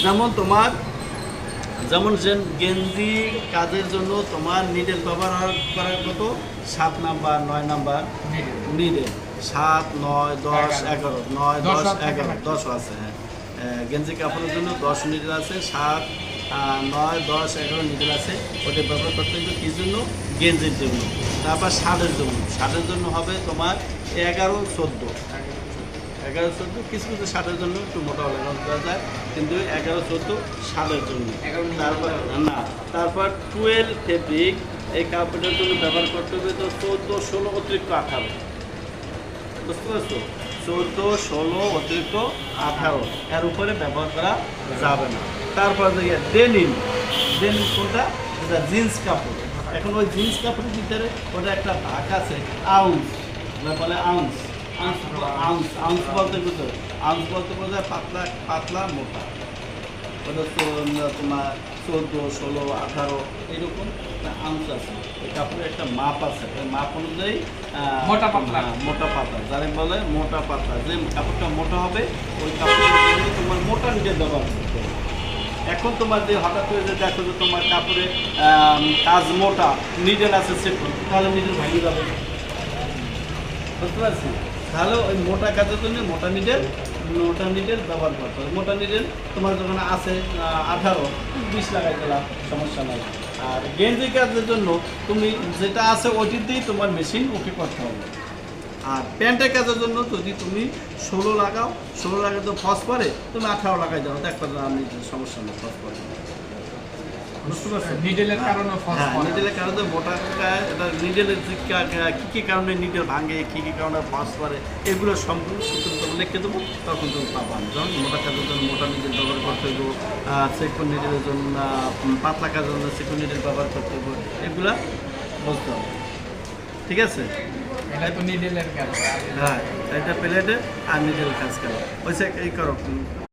যেমন তোমার গেঞ্জি কাজের জন্য তোমার নিডেল ব্যবহার করার কত 7 নাম্বার 9 নাম্বার নিডেল 7 9 10 11 9 10 11 10 আছে। হ্যাঁ, গেঞ্জি কাপড়ের জন্য 10 নিডেল আছে, 7 9 10 11 নিডেল আছে। ওটা ব্যবহার করতে হবে কি জন্য? গেঞ্জির জন্য। তারপর শার্টের জন্য হবে তোমার 11 14 কিছু কিছু শার্টের জন্য একটু মোটা লাগানো করা যায়, কিন্তু 11 14 শার্টের জন্য। তারপর 12 ফেব্রিক এই কাপড়ের জন্য ব্যবহার করতে হবে তো 14 16 অতিরিক্ত 18, বুঝতে পারছো? 14 16 অতিরিক্ত 18 এর উপরে ব্যবহার করা যাবে না। তারপর ডেনিম কোনটা? এটা জিন্স কাপড়। এখন ওই জিন্স কাপড়ের ভিতরে ওটা একটা ভাগ আছে আউন্স, বলে আউন্স বলতে বোঝায় পাতলা মোটা। ওটা তোমার 14 16 18 এইরকম আউন্স আছে। ওই কাপড়ের একটা মাপ আছে, ওই মাপ অনুযায়ী মোটা পাতলা যারা বলে মোটা পাতলা, যে কাপড়টা মোটা হবে ওই কাপড়ের তোমার মোটা নিডেল ব্যবহার করতে হবে। এখন তোমার যে হঠাৎ করে যে দেখো যে তোমার কাপড়ে কাজ মোটা, নিডেল আছে সেরকম, তাহলে নিডেল ভাঙে যাবে, বুঝতে পারছি? তাহলে ওই মোটা কাজের জন্য মোটা নিডেল ব্যবহার করতে হবে। মোটা নিডেল তোমার যখন আছে 18 20 লাগাই দিলাম, সমস্যা নাই। আর গেঞ্জি কাজের জন্য তুমি যেটা আছে ওইটির দিয়েই তোমার মেশিন ওকে করতে হবে। আর প্যান্টের কাজের জন্য যদি তুমি 16 লাগাও, 16 লাগাতে ফস পরে তুমি 18 লাগাই দাও, দেখো আমি সমস্যা নেই, ফস পরে, বুঝতে পারছো? নিডেলের কারণে নিডেলের কারণে মোটা এটা নিডেলের কী কারণে নিডেল ভাঙে, কী কারণে ফস করে, এগুলো সম্পূর্ণ সূত্র তুমি লিখে দেবো, তখন তুমি পাবা। যেমন মোটা কাজের জন্য মোটা নিডেল ব্যবহার করতে হইব, সেকুন নিডেলের জন্য পাতলা কাজের জন্য সেকুন নিডেল ব্যবহার করতে হইব, এগুলা বুঝতে হবে। ঠিক আছে? এটা তো নিডেলের কাজ। হ্যাঁ, এটা প্লেটে আর নিডেল কাজ করো, ওই এই করো।